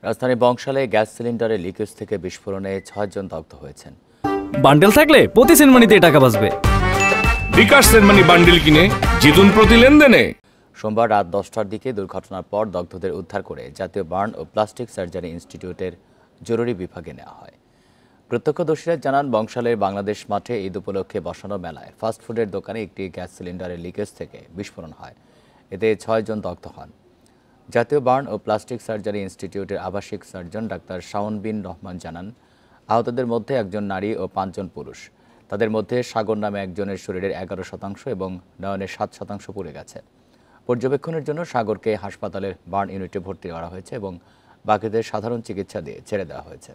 রাজধানী বংশালে gas সিলিন্ডারে leakage থেকে বিস্ফোরণে ৬ জন দগ্ধ হয়েছেন। বান্ডেল থাকলে প্রতি সেনমানিতে টাকা বাঁচবে। বিকাশ সেনমানি বান্ডেল কিনে জিতুন প্রতি লেনদেনে। সোমবার রাত ১০টার দিকে দুর্ঘটনার পর দগ্ধদের উদ্ধার করে জাতীয় বার্ন ও প্লাস্টিক সার্জারি ইনস্টিটিউটের জরুরি বিভাগে নেওয়া হয়। প্রত্যক্ষদর্শীরা জানান, বংশালের বাংলাদেশ মাঠে ঈদ উপলক্ষে বসানো মেলায় ফাস্টফুডের দোকানে একটি গ্যাস সিলিন্ডারের লিকেজ থেকে বিস্ফোরণ হয়। এতে ৬ জন দগ্ধ হন। জাতীয় বার্ন ও প্লাস্টিক সার্জারি ইনস্টিটিউটের আবাসিক সার্জন ডাক্তার শাওন বিন রহমান জানান, আহতদের মধ্যে একজন নারী ও ৫ জন পুরুষ। তাদের মধ্যে সাগর নামে একজনের শরীরের ১১% এবং নয়নের ৭% পুড়ে গেছে। পর্যবেক্ষণের জন্য সাগরকে হাসপাতালের বার্ন ইউনিটে ভর্তি করা হয়েছে এবং বাকিদের সাধারণ চিকিৎসা দিয়ে ছেড়ে দেওয়া হয়েছে।